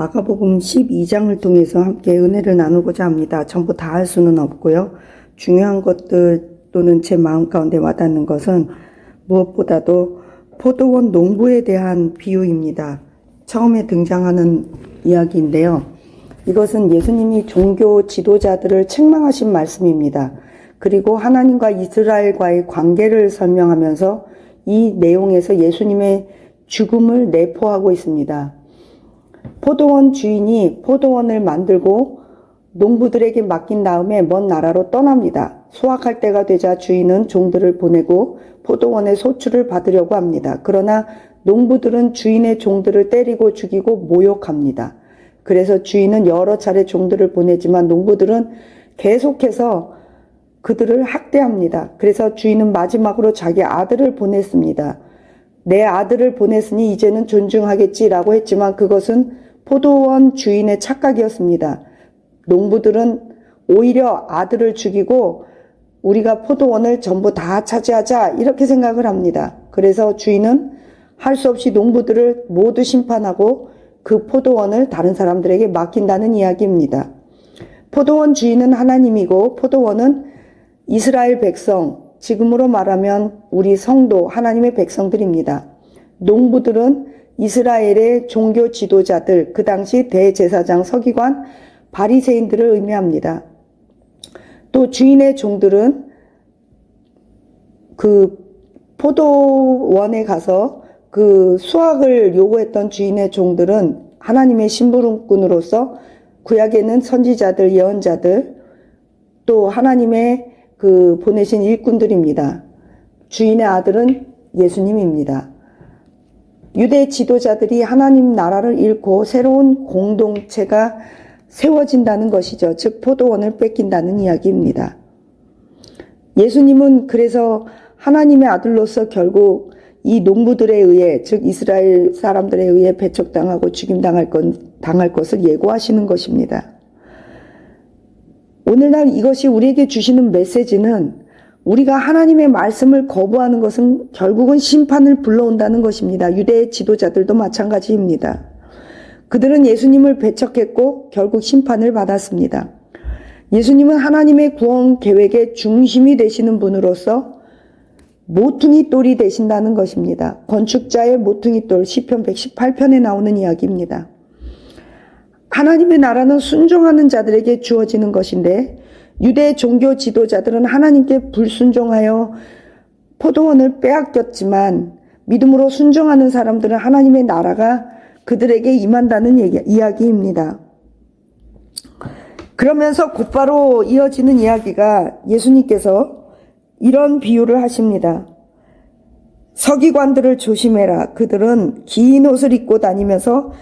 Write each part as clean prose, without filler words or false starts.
마가복음 12장을 통해서 함께 은혜를 나누고자 합니다. 전부 다 할 수는 없고요. 중요한 것들 또는 제 마음 가운데 와닿는 것은 무엇보다도 포도원 농부에 대한 비유입니다. 처음에 등장하는 이야기인데요. 이것은 예수님이 종교 지도자들을 책망하신 말씀입니다. 그리고 하나님과 이스라엘과의 관계를 설명하면서 이 내용에서 예수님의 죽음을 내포하고 있습니다. 포도원 주인이 포도원을 만들고 농부들에게 맡긴 다음에 먼 나라로 떠납니다. 수확할 때가 되자 주인은 종들을 보내고 포도원의 소출을 받으려고 합니다. 그러나 농부들은 주인의 종들을 때리고 죽이고 모욕합니다. 그래서 주인은 여러 차례 종들을 보내지만 농부들은 계속해서 그들을 학대합니다. 그래서 주인은 마지막으로 자기 아들을 보냈습니다. 내 아들을 보냈으니 이제는 존중하겠지라고 했지만 그것은 포도원 주인의 착각이었습니다. 농부들은 오히려 아들을 죽이고 우리가 포도원을 전부 다 차지하자 이렇게 생각을 합니다. 그래서 주인은 할 수 없이 농부들을 모두 심판하고 그 포도원을 다른 사람들에게 맡긴다는 이야기입니다. 포도원 주인은 하나님이고 포도원은 이스라엘 백성, 지금으로 말하면 우리 성도, 하나님의 백성들입니다. 농부들은 이스라엘의 종교 지도자들, 그 당시 대제사장, 서기관, 바리새인들을 의미합니다. 또 주인의 종들은 그 포도원에 가서 그 수확을 요구했던 주인의 종들은 하나님의 심부름꾼으로서 구약에는 선지자들, 예언자들, 또 하나님의 그 보내신 일꾼들입니다. 주인의 아들은 예수님입니다. 유대 지도자들이 하나님 나라를 잃고 새로운 공동체가 세워진다는 것이죠. 즉 포도원을 뺏긴다는 이야기입니다. 예수님은 그래서 하나님의 아들로서 결국 이 농부들에 의해, 즉 이스라엘 사람들에 의해 배척당하고 죽임당할 것을 예고하시는 것입니다. 오늘날 이것이 우리에게 주시는 메시지는 우리가 하나님의 말씀을 거부하는 것은 결국은 심판을 불러온다는 것입니다. 유대 지도자들도 마찬가지입니다. 그들은 예수님을 배척했고 결국 심판을 받았습니다. 예수님은 하나님의 구원 계획의 중심이 되시는 분으로서 모퉁이 돌이 되신다는 것입니다. 건축자의 모퉁이 돌, 시편 118편에 나오는 이야기입니다. 하나님의 나라는 순종하는 자들에게 주어지는 것인데 유대 종교 지도자들은 하나님께 불순종하여 포도원을 빼앗겼지만 믿음으로 순종하는 사람들은 하나님의 나라가 그들에게 임한다는 이야기입니다. 그러면서 곧바로 이어지는 이야기가 예수님께서 이런 비유를 하십니다. 서기관들을 조심해라. 그들은 긴 옷을 입고 다니면서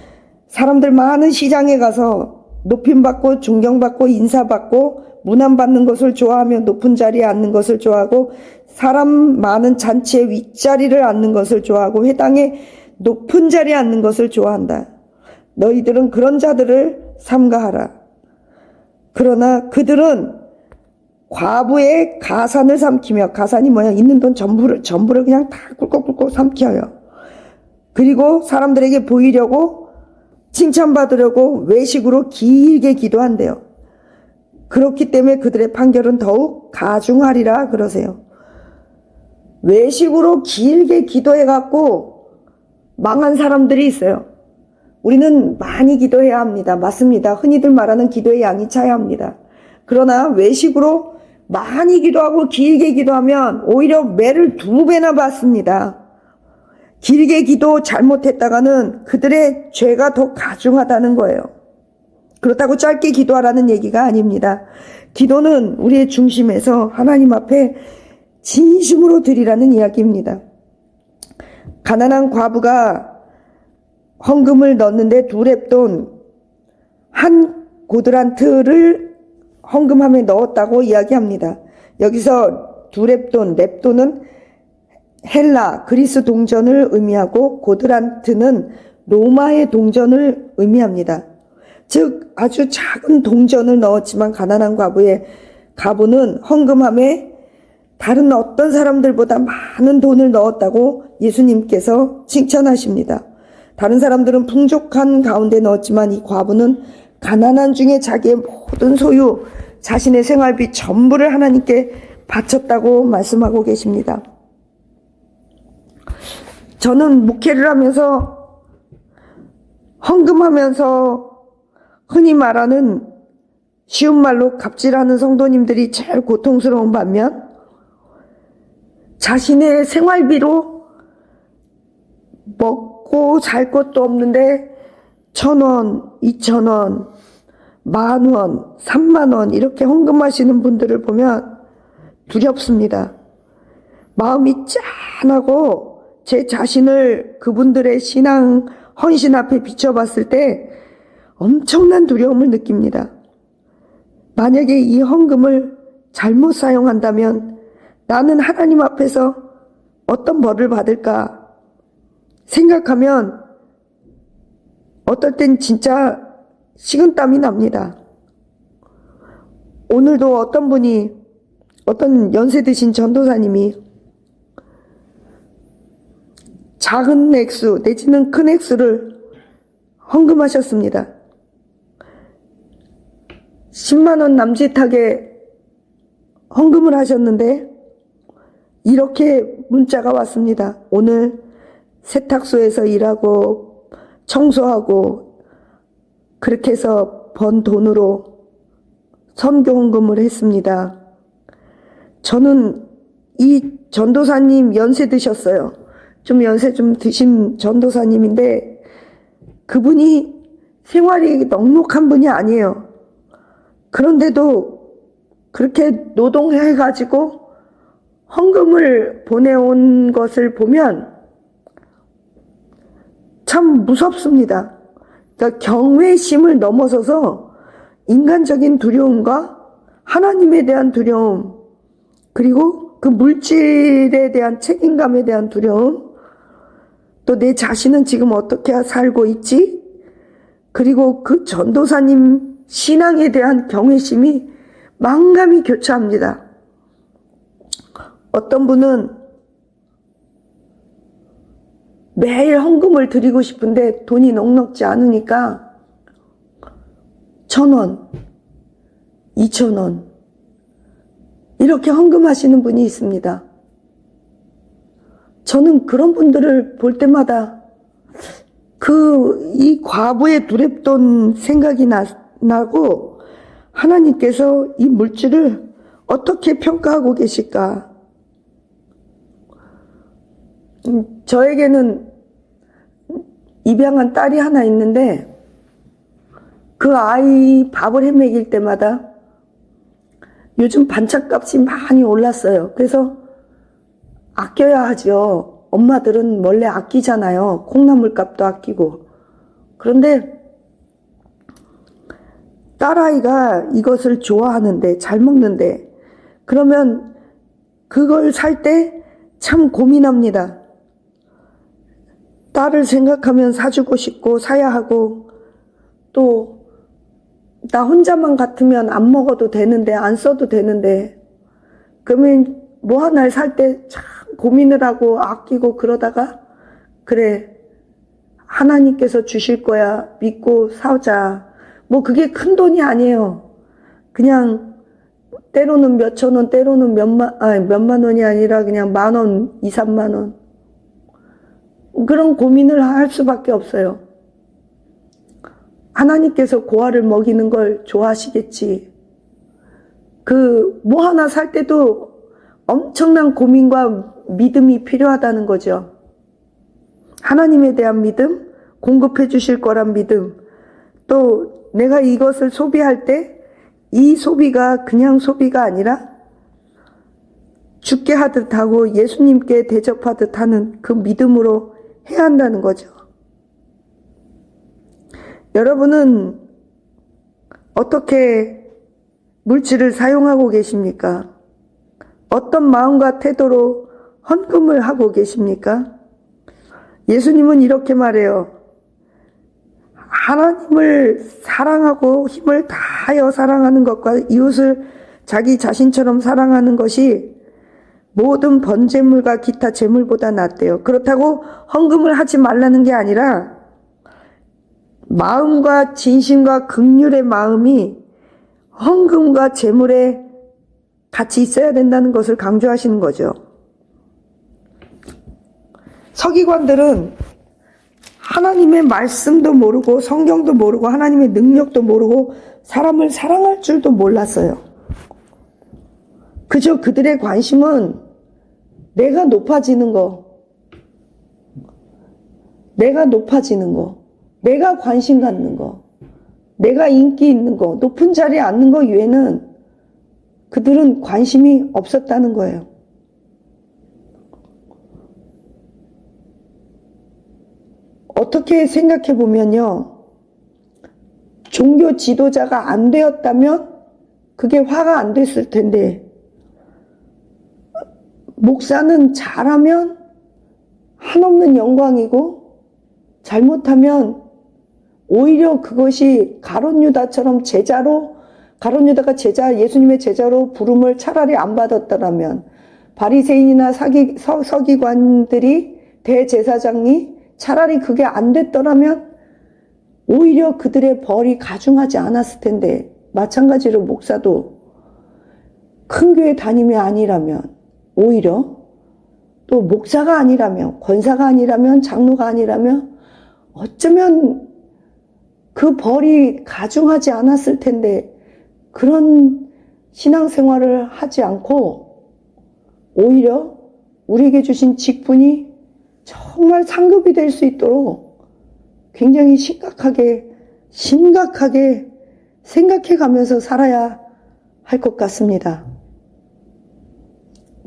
사람들 많은 시장에 가서 높임받고 존경받고 인사받고 문안받는 것을 좋아하며 높은 자리에 앉는 것을 좋아하고 사람 많은 잔치에 윗자리를 앉는 것을 좋아하고 회당에 높은 자리에 앉는 것을 좋아한다. 너희들은 그런 자들을 삼가하라. 그러나 그들은 과부의 가산을 삼키며, 가산이 뭐야? 있는 돈 전부를 그냥 다 꿀꺽꿀꺽 삼켜요. 그리고 사람들에게 보이려고 칭찬받으려고 외식으로 길게 기도한대요. 그렇기 때문에 그들의 판결은 더욱 가중하리라 그러세요. 외식으로 길게 기도해갖고 망한 사람들이 있어요. 우리는 많이 기도해야 합니다. 맞습니다. 흔히들 말하는 기도의 양이 차야 합니다. 그러나 외식으로 많이 기도하고 길게 기도하면 오히려 매를 2배나 받습니다. 길게 기도 잘못했다가는 그들의 죄가 더 가중하다는 거예요. 그렇다고 짧게 기도하라는 얘기가 아닙니다. 기도는 우리의 중심에서 하나님 앞에 진심으로 드리라는 이야기입니다. 가난한 과부가 헌금을 넣었는데 2렙돈, 한 고드란트를 헌금함에 넣었다고 이야기합니다. 여기서 2렙돈, 렙돈은 헬라, 그리스 동전을 의미하고 고드란트는 로마의 동전을 의미합니다. 즉 아주 작은 동전을 넣었지만 가난한 과부는 헌금함에 다른 어떤 사람들보다 많은 돈을 넣었다고 예수님께서 칭찬하십니다. 다른 사람들은 풍족한 가운데 넣었지만 이 과부는 가난한 중에 자기의 모든 소유, 자신의 생활비 전부를 하나님께 바쳤다고 말씀하고 계십니다. 저는 목회를 하면서 헌금하면서 흔히 말하는 쉬운 말로 갑질하는 성도님들이 제일 고통스러운 반면 자신의 생활비로 먹고 살 것도 없는데 1,000원, 2,000원, 10,000원, 30,000원 이렇게 헌금하시는 분들을 보면 두렵습니다. 마음이 짠하고 제 자신을 그분들의 신앙 헌신 앞에 비춰봤을 때 엄청난 두려움을 느낍니다. 만약에 이 헌금을 잘못 사용한다면 나는 하나님 앞에서 어떤 벌을 받을까 생각하면 어떨 땐 진짜 식은땀이 납니다. 오늘도 어떤 연세 드신 전도사님이 작은 액수 내지는 큰 액수를 헌금하셨습니다. 10만 원 남짓하게 헌금을 하셨는데 이렇게 문자가 왔습니다. 오늘 세탁소에서 일하고 청소하고 그렇게 해서 번 돈으로 선교 헌금을 했습니다. 저는 이 전도사님 연세 드셨어요. 좀 연세 좀 드신 전도사님인데 그분이 생활이 넉넉한 분이 아니에요. 그런데도 그렇게 노동해가지고 헌금을 보내온 것을 보면 참 무섭습니다. 그러니까 경외심을 넘어서서 인간적인 두려움과 하나님에 대한 두려움, 그리고 그 물질에 대한 책임감에 대한 두려움, 또 내 자신은 지금 어떻게 살고 있지? 그리고 그 전도사님 신앙에 대한 경외심이 만감이 교차합니다. 어떤 분은 매일 헌금을 드리고 싶은데 돈이 넉넉지 않으니까 1,000원, 2,000원 이렇게 헌금하시는 분이 있습니다. 저는 그런 분들을 볼 때마다 이 과부의 두렵던 생각이 나고 하나님께서 이 물질을 어떻게 평가하고 계실까? 저에게는 입양한 딸이 하나 있는데 그 아이 밥을 해먹일 때마다 요즘 반찬값이 많이 올랐어요. 그래서 아껴야 하죠. 엄마들은 원래 아끼잖아요. 콩나물 값도 아끼고. 그런데 딸아이가 이것을 좋아하는데 잘 먹는데 그러면 그걸 살 때 참 고민합니다. 딸을 생각하면 사주고 싶고 사야 하고 또 나 혼자만 같으면 안 먹어도 되는데 안 써도 되는데 그러면 뭐 하나를 살 때 참 고민을 하고 아끼고 그러다가 그래 하나님께서 주실 거야 믿고 사자. 뭐 그게 큰 돈이 아니에요. 그냥 때로는 몇천 원, 때로는 몇만 원이 아니라 그냥 10,000원, 2, 3만 원. 그런 고민을 할 수밖에 없어요. 하나님께서 고아를 먹이는 걸 좋아하시겠지. 뭐 하나 살 때도 엄청난 고민과 믿음이 필요하다는 거죠. 하나님에 대한 믿음, 공급해 주실 거란 믿음, 또 내가 이것을 소비할 때 이 소비가 그냥 소비가 아니라 죽게 하듯 하고 예수님께 대접하듯 하는 그 믿음으로 해야 한다는 거죠. 여러분은 어떻게 물질을 사용하고 계십니까? 어떤 마음과 태도로 헌금을 하고 계십니까? 예수님은 이렇게 말해요. 하나님을 사랑하고 힘을 다하여 사랑하는 것과 이웃을 자기 자신처럼 사랑하는 것이 모든 번제물과 기타 제물보다 낫대요. 그렇다고 헌금을 하지 말라는 게 아니라 마음과 진심과 긍휼의 마음이 헌금과 재물에 같이 있어야 된다는 것을 강조하시는 거죠. 서기관들은 하나님의 말씀도 모르고 성경도 모르고 하나님의 능력도 모르고 사람을 사랑할 줄도 몰랐어요. 그저 그들의 관심은 내가 높아지는 거, 내가 높아지는 거, 내가 관심 갖는 거, 내가 인기 있는 거, 높은 자리에 앉는 거 외에는 그들은 관심이 없었다는 거예요. 어떻게 생각해 보면요, 종교 지도자가 안 되었다면 그게 화가 안 됐을 텐데, 목사는 잘하면 한없는 영광이고 잘못하면 오히려 그것이 가룟 유다처럼 가룟 유다가 예수님의 제자로 부름을 차라리 안 받았더라면, 바리새인이나 서기관들이 대제사장이 차라리 그게 안 됐더라면 오히려 그들의 벌이 가중하지 않았을 텐데, 마찬가지로 목사도 큰 교회 다님이 아니라면, 오히려 또 목사가 아니라면, 권사가 아니라면, 장로가 아니라면 어쩌면 그 벌이 가중하지 않았을 텐데, 그런 신앙생활을 하지 않고 오히려 우리에게 주신 직분이 정말 상급이 될 수 있도록 굉장히 심각하게 생각해 가면서 살아야 할 것 같습니다.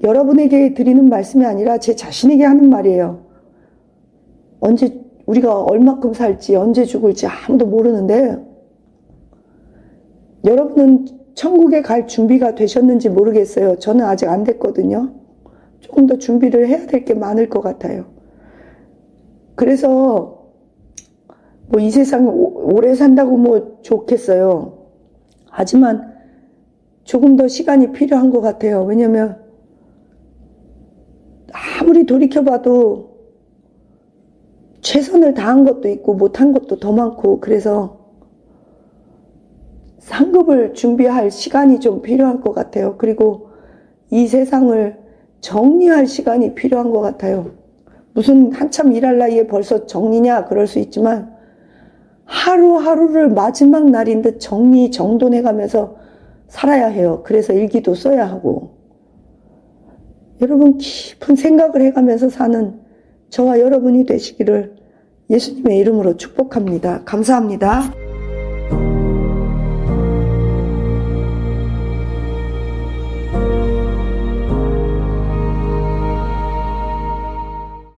여러분에게 드리는 말씀이 아니라 제 자신에게 하는 말이에요. 언제 우리가 얼마큼 살지, 언제 죽을지 아무도 모르는데, 여러분은 천국에 갈 준비가 되셨는지 모르겠어요. 저는 아직 안 됐거든요. 조금 더 준비를 해야 될 게 많을 것 같아요. 그래서 이 세상 오래 산다고 좋겠어요. 하지만 조금 더 시간이 필요한 것 같아요. 왜냐면 아무리 돌이켜봐도 최선을 다한 것도 있고 못한 것도 더 많고, 그래서 상급을 준비할 시간이 좀 필요할 것 같아요. 그리고 이 세상을 정리할 시간이 필요한 것 같아요. 무슨 한참 일할 나이에 벌써 정리냐 그럴 수 있지만, 하루하루를 마지막 날인 듯 정돈해가면서 살아야 해요. 그래서 일기도 써야 하고. 여러분, 깊은 생각을 해가면서 사는 저와 여러분이 되시기를 예수님의 이름으로 축복합니다. 감사합니다.